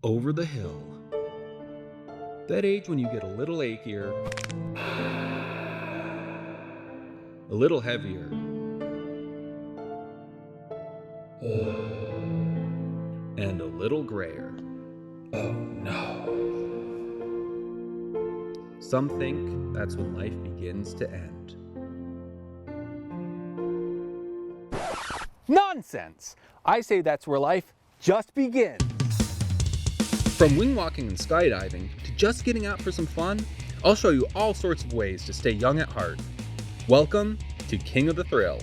over the hill. That age when you get a little achier, a little heavier, and a little grayer. Oh no. Some think that's when life begins to end. Nonsense! I say that's where life just begins. From wing walking and skydiving to just getting out for some fun, I'll show you all sorts of ways to stay young at heart. Welcome to King of the Thrill.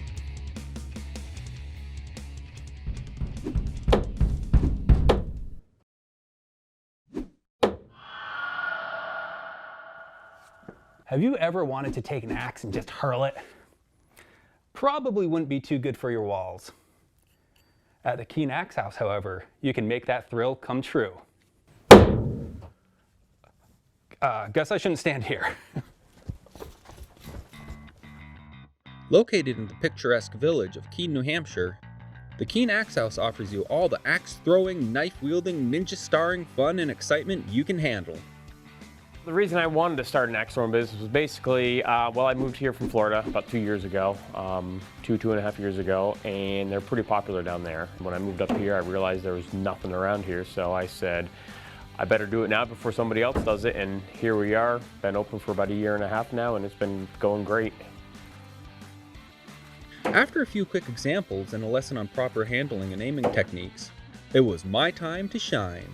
Have you ever wanted to take an axe and just hurl it? Probably wouldn't be too good for your walls. At the Keen Axe House, however, you can make that thrill come true. Guess I shouldn't stand here. Located in the picturesque village of Keene, New Hampshire, the Keen Axe House offers you all the axe-throwing, knife-wielding, ninja-starring fun and excitement you can handle. The reason I wanted to start an axe throwing business was basically, I moved here from Florida about 2 years ago, 2.5 years ago, and they're pretty popular down there. When I moved up here, I realized there was nothing around here, so I said, I better do it now before somebody else does it, and here we are. Been open for about 1.5 years now, and it's been going great. After a few quick examples and a lesson on proper handling and aiming techniques, it was my time to shine.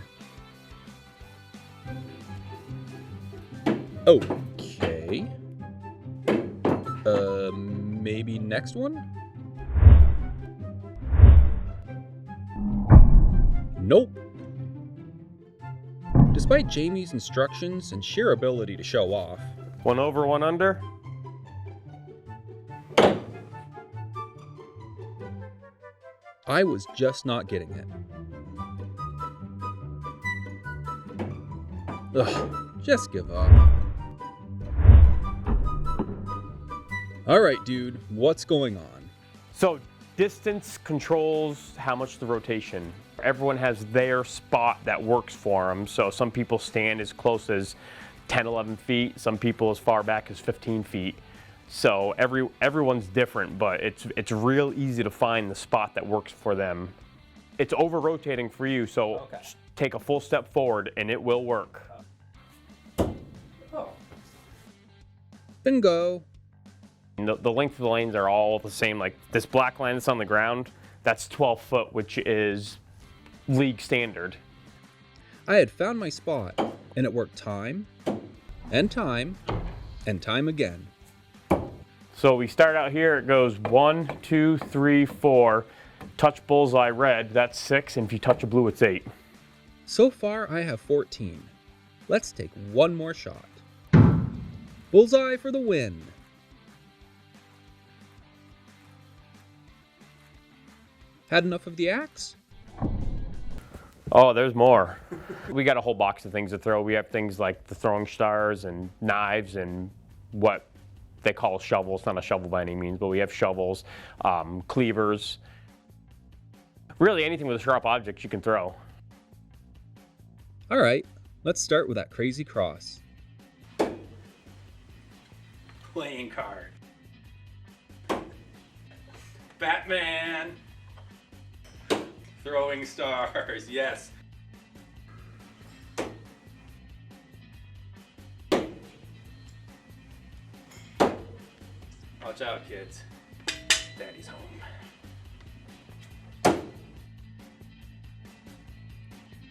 Okay. Maybe next one? Nope. Despite Jamie's instructions and sheer ability to show off, One over, one under. I was just not getting it. Ugh, just give up. Alright, dude, what's going on? So distance controls how much the rotation. Everyone has their spot that works for them. So some people stand as close as 10, 11 feet. Some people as far back as 15 feet. So everyone's different, but it's real easy to find the spot that works for them. It's over rotating for you, so take a full step forward and it will work. Bingo! The length of the lanes are all the same. Like this black line that's on the ground, that's 12 foot, which is league standard. I had found my spot, and it worked time, and time, and time again. So we start out here, it goes 1, 2, 3, 4. Touch bullseye red, that's 6, and if you touch a blue, it's 8. So far, I have 14. Let's take one more shot. Bullseye for the win! Had enough of the axe? Oh, there's more. We got a whole box of things to throw. We have things like the throwing stars and knives and what they call shovels. Not a shovel by any means, but we have shovels, cleavers. Really anything with a sharp object you can throw. All right, let's start with that crazy cross. Playing card. Batman. Throwing stars, yes. Watch out, kids. Daddy's home.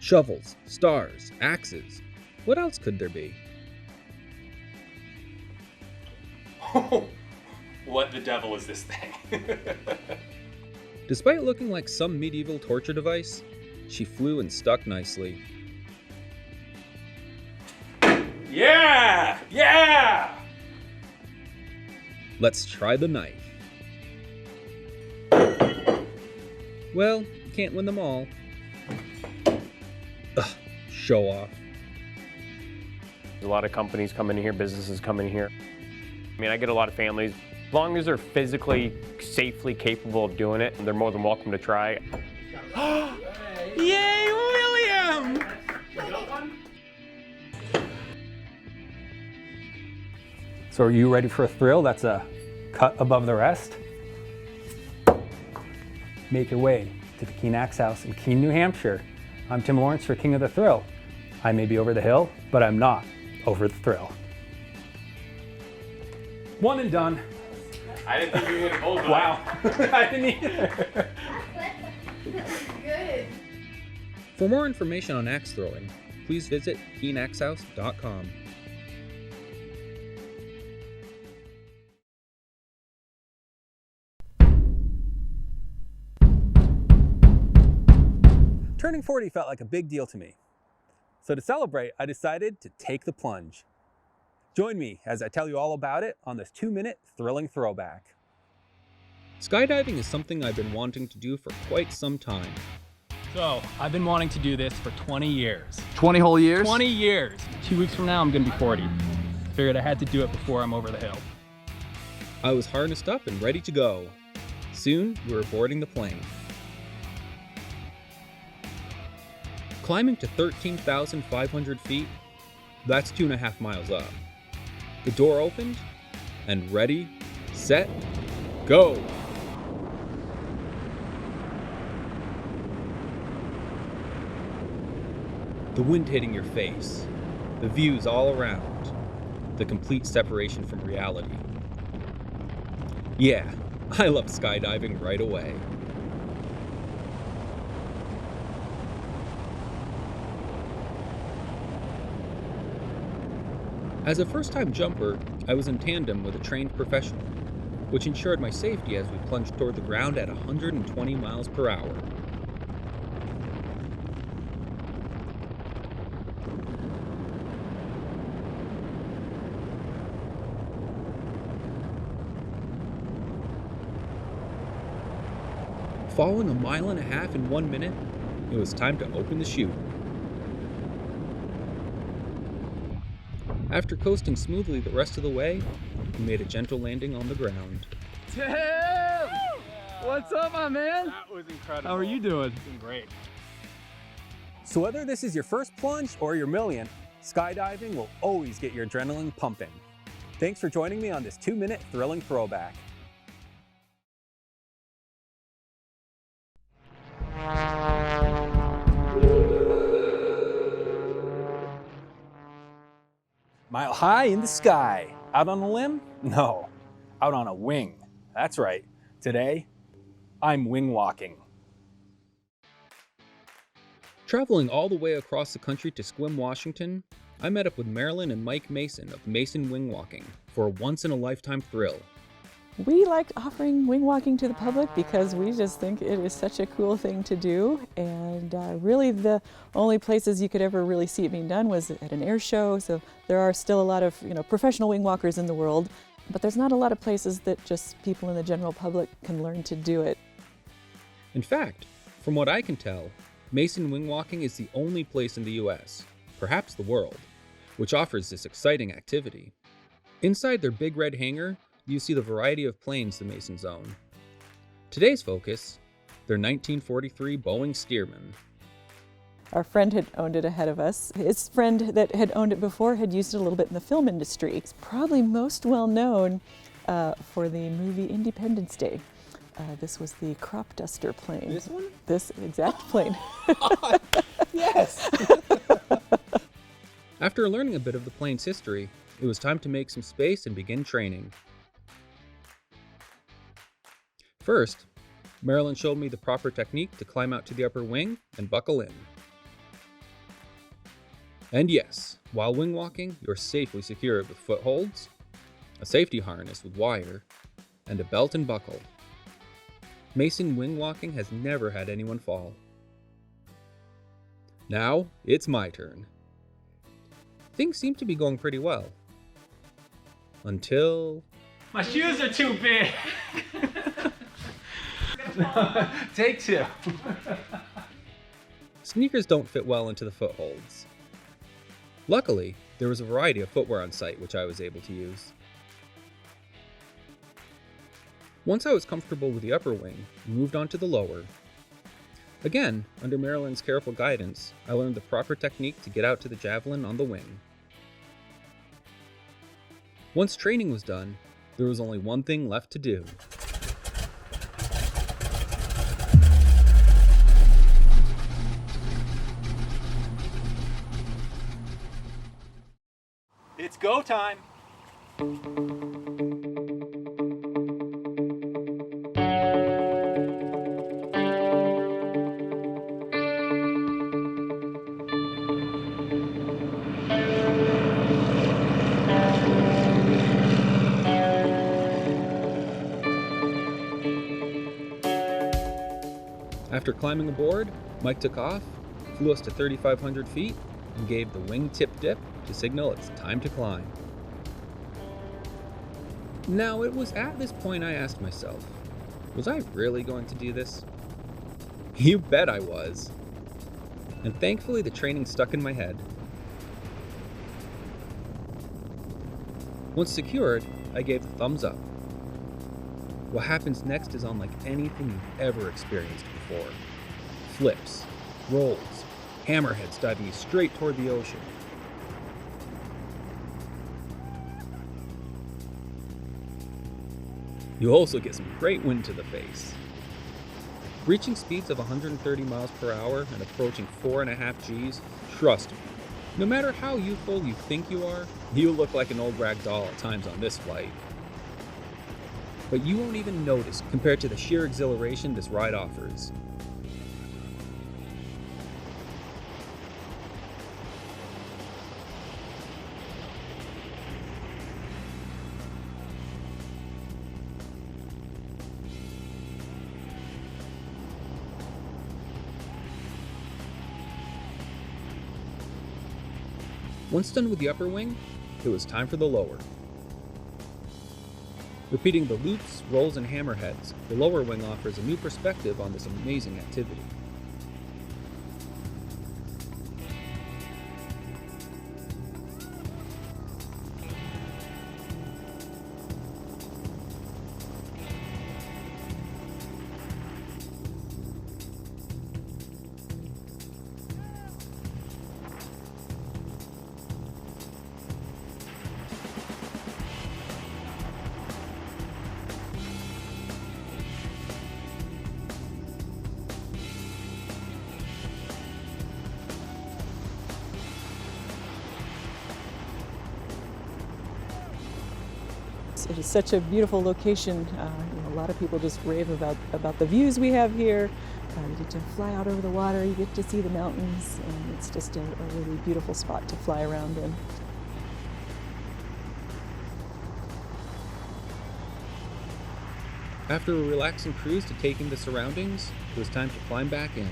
Shovels, stars, axes. What else could there be? What the devil is this thing? Despite looking like some medieval torture device, she flew and stuck nicely. Yeah! Yeah! Let's try the knife. Well, you can't win them all. Ugh, show off. A lot of companies come in here, businesses come in here. I mean, I get a lot of families. As long as they're physically, safely capable of doing it, they're more than welcome to try. Yay, William! So are you ready for a thrill that's a cut above the rest? Make your way to the Keene Axe House in Keene, New Hampshire. I'm Tim Lawrence for King of the Thrill. I may be over the hill, but I'm not over the thrill. One and done. I didn't think you would have hold it. Wow. I didn't either. Good. For more information on axe throwing, please visit keenaxehouse.com. Turning 40 felt like a big deal to me. So to celebrate, I decided to take the plunge. Join me as I tell you all about it on this 2-minute thrilling throwback. Skydiving is something I've been wanting to do for quite some time. So, I've been wanting to do this for 20 years. 20 whole years? 20 years. 2 weeks from now, I'm gonna be 40. Figured I had to do it before I'm over the hill. I was harnessed up and ready to go. Soon, we were boarding the plane. Climbing to 13,500 feet, that's 2.5 miles up. The door opened, and ready, set, go! The wind hitting your face, the views all around, the complete separation from reality. Yeah, I loved skydiving right away. As a first-time jumper, I was in tandem with a trained professional, which ensured my safety as we plunged toward the ground at 120 miles per hour. Following 1.5 miles in 1 minute, it was time to open the chute. After coasting smoothly the rest of the way, we made a gentle landing on the ground. Tim! What's up, my man? That was incredible. How are you doing? Doing great. So whether this is your first plunge or your millionth, skydiving will always get your adrenaline pumping. Thanks for joining me on this 2-minute thrilling throwback. Mile high in the sky. Out on a limb? No, out on a wing. That's right. Today, I'm wing walking. Traveling all the way across the country to Sequim, Washington, I met up with Marilyn and Mike Mason of Mason Wing Walking for a once-in-a-lifetime thrill. We like offering wing walking to the public because we just think it is such a cool thing to do. And really the only places you could ever really see it being done was at an air show. So there are still a lot of professional wing walkers in the world, but there's not a lot of places that just people in the general public can learn to do it. In fact, from what I can tell, Mason Wing Walking is the only place in the US, perhaps the world, which offers this exciting activity. Inside their big red hangar, you see the variety of planes the Masons own. Today's focus, their 1943 Boeing Stearman. Our friend had owned it ahead of us. His friend that had owned it before had used it a little bit in the film industry. It's probably most well known for the movie Independence Day. This was the crop duster plane. This one? This exact plane. Yes! After learning a bit of the plane's history, it was time to make some space and begin training. First, Marilyn showed me the proper technique to climb out to the upper wing and buckle in. And yes, while wing walking, you're safely secured with footholds, a safety harness with wire, and a belt and buckle. Mason Wing Walking has never had anyone fall. Now, it's my turn. Things seem to be going pretty well. Until... My shoes are too big! Take two. Sneakers don't fit well into the footholds. Luckily, there was a variety of footwear on site which I was able to use. Once I was comfortable with the upper wing, we moved on to the lower. Again, under Marilyn's careful guidance, I learned the proper technique to get out to the javelin on the wing. Once training was done, there was only one thing left to do. It's go time. After climbing aboard, Mike took off, flew us to 3,500 feet, and gave the wingtip dip to signal it's time to climb. Now, it was at this point I asked myself, was I really going to do this? You bet I was. And thankfully the training stuck in my head. Once secured, I gave the thumbs up. What happens next is unlike anything you've ever experienced before. Flips, rolls, hammerheads diving you straight toward the ocean. You also get some great wind to the face. Reaching speeds of 130 miles per hour and approaching 4.5 Gs, trust me, no matter how youthful you think you are, you look like an old rag doll at times on this flight. But you won't even notice compared to the sheer exhilaration this ride offers. Once done with the upper wing, it was time for the lower. Repeating the loops, rolls, and hammerheads, the lower wing offers a new perspective on this amazing activity. It is such a beautiful location. A lot of people just rave about the views we have here. You get to fly out over the water, you get to see the mountains, and it's just a really beautiful spot to fly around in. After a relaxing cruise to take in the surroundings, it was time to climb back in.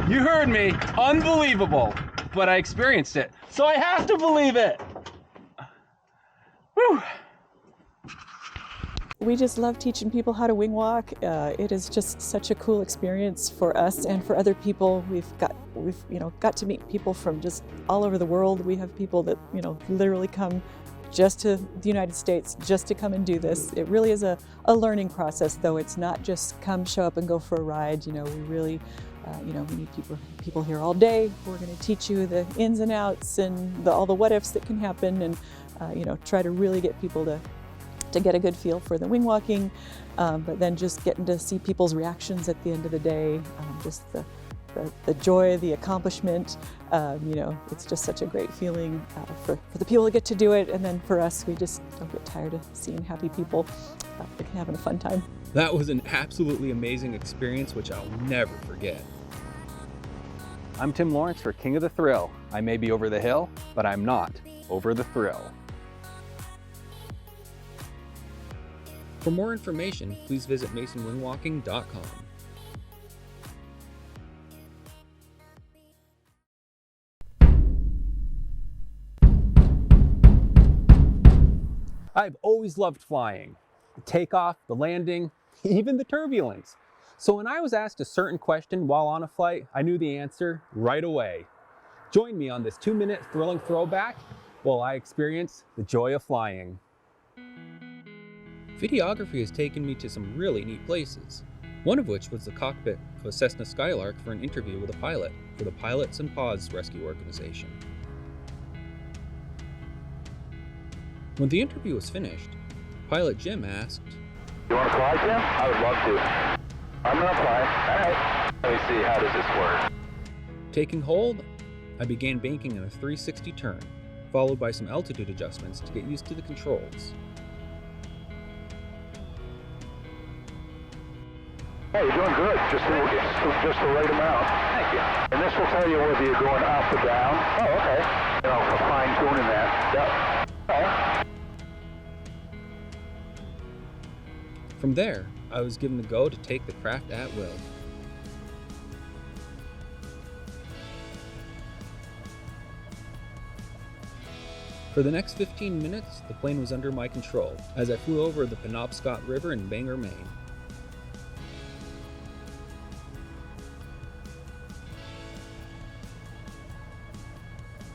You heard me, unbelievable, but I experienced it, so I have to believe it. Whew. We just love teaching people how to wing walk. It is just such a cool experience for us and for other people. We've got to meet people from just all over the world. We have people that literally come just to the United States just to come and do this. It really is a learning process, though. It's not just come, show up, and go for a ride. We really, we need people here all day. We're going to teach you the ins and outs and all the what ifs that can happen, and try to really get people to get a good feel for the wing walking, but then just getting to see people's reactions at the end of the day, just the joy, the accomplishment. It's just such a great feeling for the people that get to do it, and then for us, we just don't get tired of seeing happy people having a fun time. That was an absolutely amazing experience, which I'll never forget. I'm Tim Lawrence for King of the Thrill. I may be over the hill, but I'm not over the thrill. For more information, please visit masonwingwalking.com. I've always loved flying. The takeoff, the landing, even the turbulence. So when I was asked a certain question while on a flight, I knew the answer right away. Join me on this 2-minute thrilling throwback while I experience the joy of flying. Videography has taken me to some really neat places, one of which was the cockpit of a Cessna Skylark for an interview with a pilot for the Pilots and Paws Rescue Organization. When the interview was finished, pilot Jim asked, "You want to fly, Jim?" "I would love to." "I'm going to fly." "All right. Let me see, how does this work?" Taking hold, I began banking in a 360 turn, followed by some altitude adjustments to get used to the controls. Hey, you're doing good. Just the right amount. Thank you. And this will tell you whether you're going up or down. Oh, okay. You know, for fine-tuning that. Yep. Okay. From there, I was given the go to take the craft at will. For the next 15 minutes, the plane was under my control as I flew over the Penobscot River in Bangor, Maine.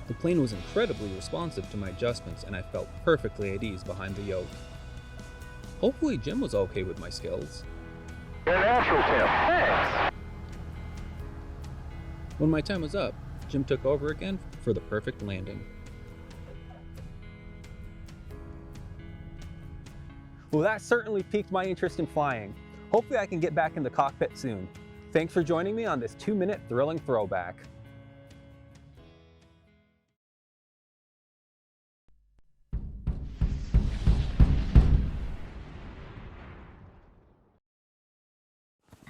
The plane was incredibly responsive to my adjustments and I felt perfectly at ease behind the yoke. Hopefully Jim was okay with my skills. You're natural, Tim. Thanks. When my time was up, Jim took over again for the perfect landing. Well, that certainly piqued my interest in flying. Hopefully I can get back in the cockpit soon. Thanks for joining me on this 2-minute thrilling throwback.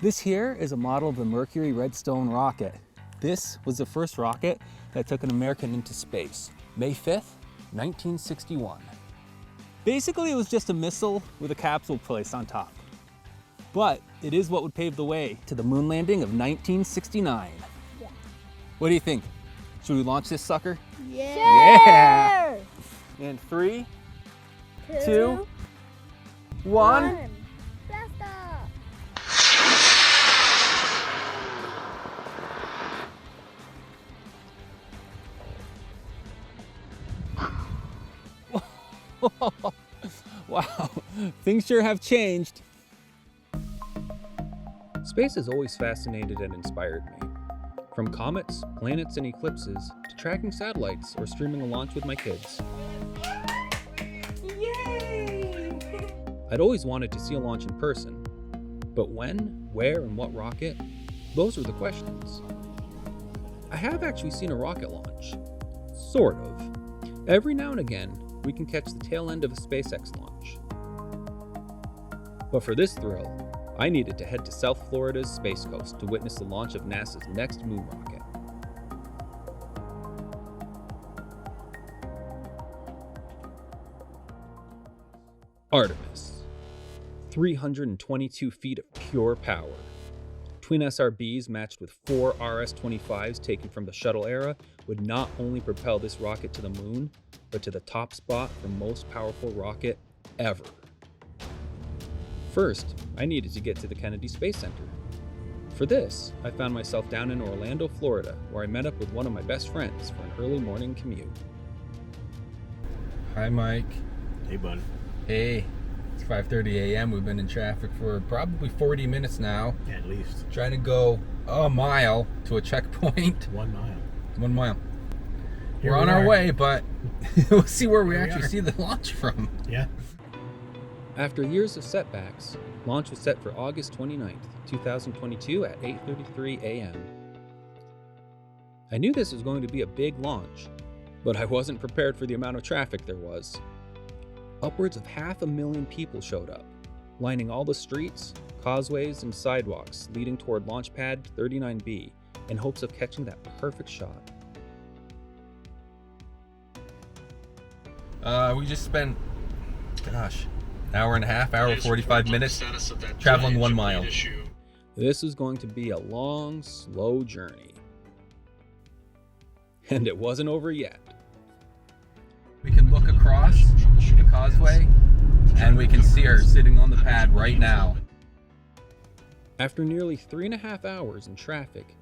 This here is a model of the Mercury Redstone rocket. This was the first rocket that took an American into space, May 5th, 1961. Basically, it was just a missile with a capsule placed on top. But it is what would pave the way to the moon landing of 1969. Yeah. What do you think? Should we launch this sucker? Yeah! Yeah! In 3, 2, 1. Blast off! Wow, things sure have changed. Space has always fascinated and inspired me. From comets, planets, and eclipses, to tracking satellites or streaming a launch with my kids. Yay! I'd always wanted to see a launch in person. But when, where, and what rocket? Those were the questions. I have actually seen a rocket launch. Sort of. Every now and again, we can catch the tail end of a SpaceX launch. But for this thrill, I needed to head to South Florida's Space Coast to witness the launch of NASA's next moon rocket. Artemis. 322 feet of pure power. Twin SRBs matched with 4 RS-25s taken from the shuttle era would not only propel this rocket to the moon, but to the top spot for most powerful rocket ever. First, I needed to get to the Kennedy Space Center. For this, I found myself down in Orlando, Florida, where I met up with one of my best friends for an early morning commute. Hi, Mike. Hey, bud. Hey, it's 5:30 a.m. We've been in traffic for probably 40 minutes now. At least. Trying to go a mile to a checkpoint. 1 mile. 1 mile. Here We're on we our are. way, but we'll see where we Here we actually are. see the launch from. Yeah. After years of setbacks, launch was set for August 29th, 2022 at 8:33 a.m. I knew this was going to be a big launch, but I wasn't prepared for the amount of traffic there was. Upwards of 500,000 people showed up, lining all the streets, causeways, and sidewalks leading toward Launch Pad 39B in hopes of catching that perfect shot. We just spent, hour and a half, hour 45 minutes, traveling 1 mile. This is going to be a long, slow journey. And it wasn't over yet. We can look across the causeway, and we can see her sitting on the pad right now. After nearly 3.5 hours in traffic,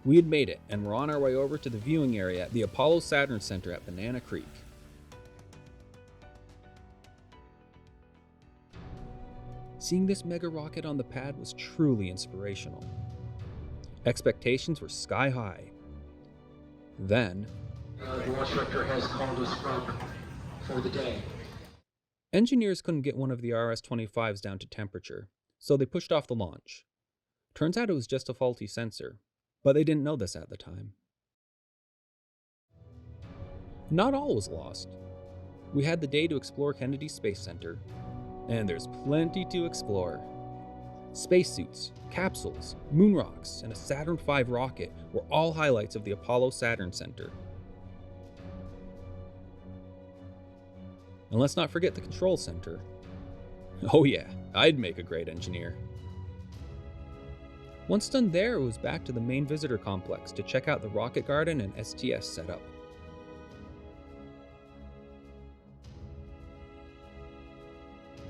we had made it and were on our way over to the viewing area at the Apollo Saturn Center at Banana Creek. Seeing this mega rocket on the pad was truly inspirational. Expectations were sky high. Then, the launch director has called us for the day. Engineers couldn't get one of the RS-25s down to temperature, so they pushed off the launch. Turns out it was just a faulty sensor, but they didn't know this at the time. Not all was lost. We had the day to explore Kennedy Space Center, and there's plenty to explore. Spacesuits, capsules, moon rocks, and a Saturn V rocket were all highlights of the Apollo Saturn Center. And let's not forget the control center. Oh yeah, I'd make a great engineer. Once done there, it was back to the main visitor complex to check out the rocket garden and STS setup.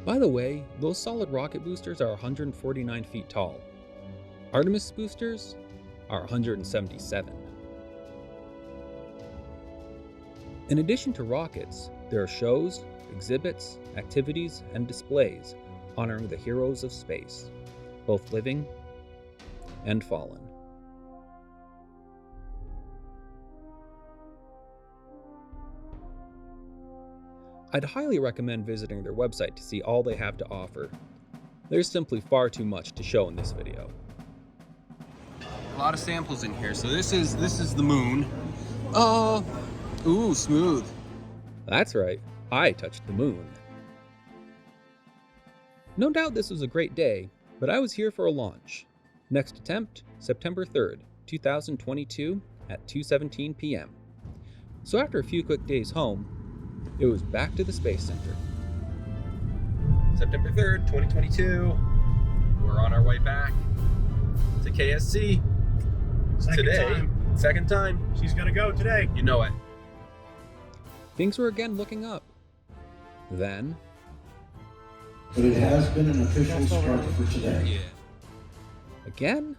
By the way, those solid rocket boosters are 149 feet tall. Artemis boosters are 177. In addition to rockets, there are shows, exhibits, activities, and displays honoring the heroes of space, both living and fallen. I'd highly recommend visiting their website to see all they have to offer. There's simply far too much to show in this video. A lot of samples in here. So this is the moon. Ooh, smooth. That's right, I touched the moon. No doubt this was a great day, but I was here for a launch. Next attempt, September 3rd, 2022 at 2:17 p.m. So after a few quick days home, it was back to the Space Center. September 3rd, 2022. We're on our way back to KSC. Second time. She's gonna go today. You know it. Things were again looking up. Then, but it has been an official start for today. Yeah. Again?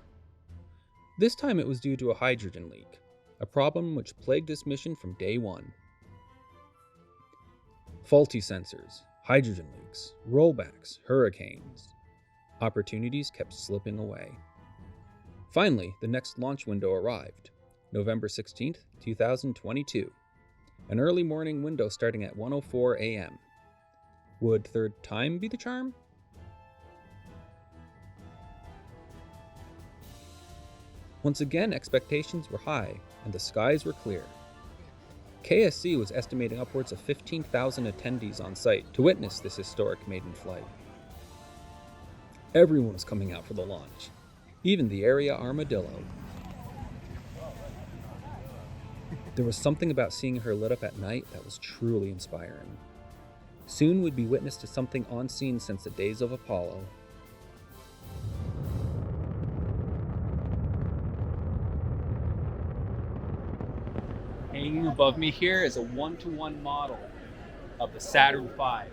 This time it was due to a hydrogen leak, a problem which plagued this mission from day one. Faulty sensors, hydrogen leaks, rollbacks, hurricanes. Opportunities kept slipping away. Finally, the next launch window arrived, November 16th, 2022. An early morning window starting at 1:04 a.m. Would third time be the charm? Once again, expectations were high and the skies were clear. KSC was estimating upwards of 15,000 attendees on site to witness this historic maiden flight. Everyone was coming out for the launch, even the area armadillo. There was something about seeing her lit up at night that was truly inspiring. Soon we'd be witness to something unseen since the days of Apollo. Hanging above me here is a 1-to-1 model of the Saturn V.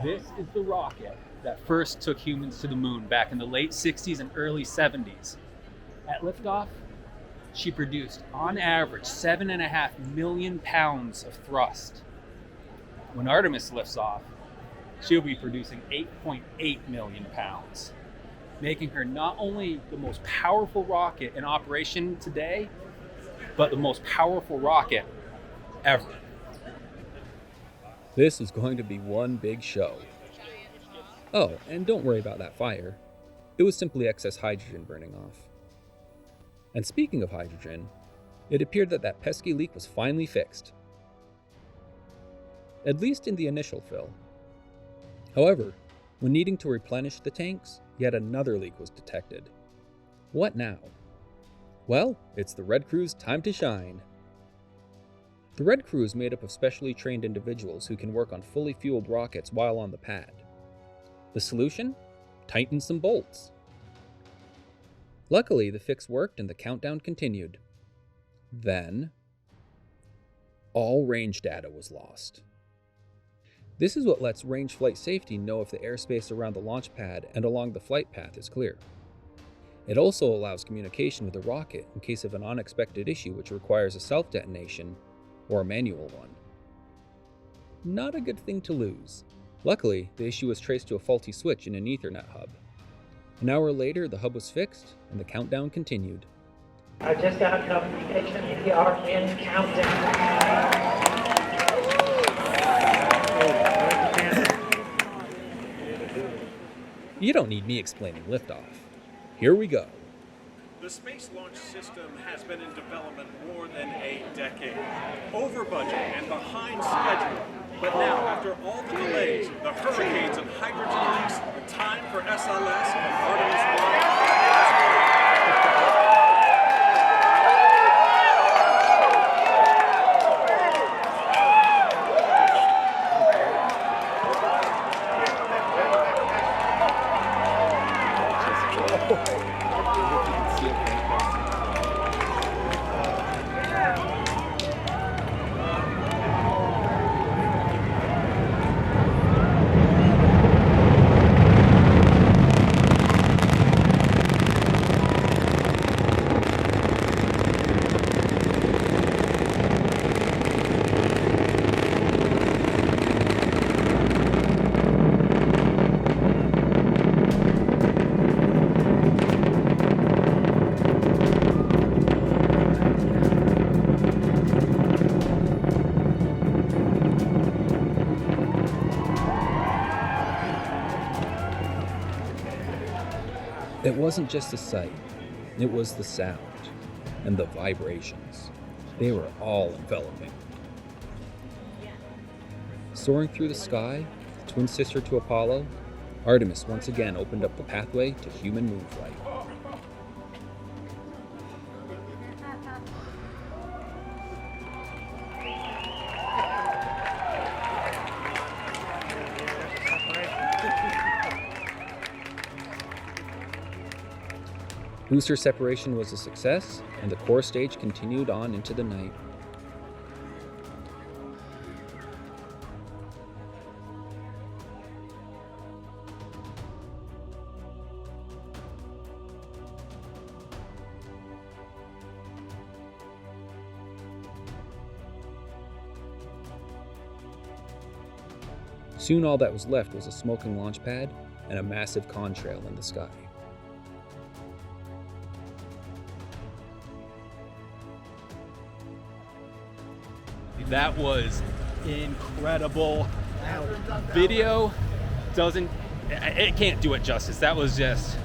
This is the rocket that first took humans to the moon back in the late 60s and early 70s. At liftoff, she produced on average 7.5 million pounds of thrust. When Artemis lifts off, she'll be producing 8.8 million pounds, making her not only the most powerful rocket in operation today, but the most powerful rocket ever. This is going to be one big show. Oh, and don't worry about that fire. It was simply excess hydrogen burning off. And speaking of hydrogen, it appeared that that pesky leak was finally fixed. At least in the initial fill. However, when needing to replenish the tanks, yet another leak was detected. What now? Well, it's the Red Crew's time to shine. The Red Crew is made up of specially trained individuals who can work on fully fueled rockets while on the pad. The solution? Tighten some bolts. Luckily, the fix worked and the countdown continued. Then, all range data was lost. This is what lets range flight safety know if the airspace around the launch pad and along the flight path is clear. It also allows communication with the rocket in case of an unexpected issue which requires a self-detonation or a manual one. Not a good thing to lose. Luckily, the issue was traced to a faulty switch in an Ethernet hub. An hour later, the hub was fixed and the countdown continued. I just got notification we are in countdown. You don't need me explaining liftoff. Here we go. The Space Launch System has been in development more than a decade, over budget and behind schedule. But now, after all the delays, the hurricanes and hydrogen leaks, the time for SLS and Artemis 1 It wasn't just the sight, it was the sound and the vibrations. They were all enveloping. Soaring through the sky, the twin sister to Apollo, Artemis once again opened up the pathway to human moonflight. Booster separation was a success, and the core stage continued on into the night. Soon all that was left was a smoking launch pad and a massive contrail in the sky. That was incredible. Video it can't do it justice. That was just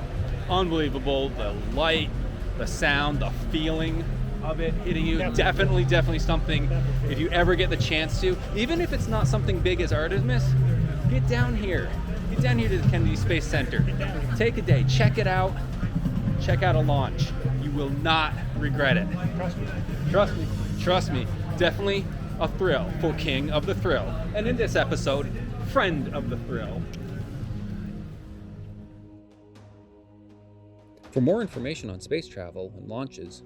unbelievable. The light, the sound, the feeling of it hitting you. Definitely something, if you ever get the chance to, even if it's not something big as Artemis, get down here. Get down here to the Kennedy Space Center. Take a day, check it out. Check out a launch. You will not regret it. Trust me. Definitely a thrill for King of the Thrill. And in this episode, Friend of the Thrill. For more information on space travel and launches,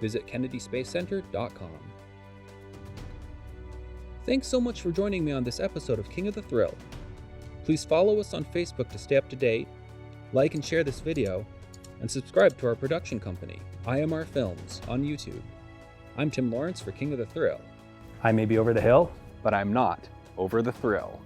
visit kennedysspacecenter.com. Thanks so much for joining me on this episode of King of the Thrill. Please follow us on Facebook to stay up to date, like and share this video, and subscribe to our production company, IMR Films, on YouTube. I'm Tim Lawrence for King of the Thrill. I may be over the hill, but I'm not over the thrill.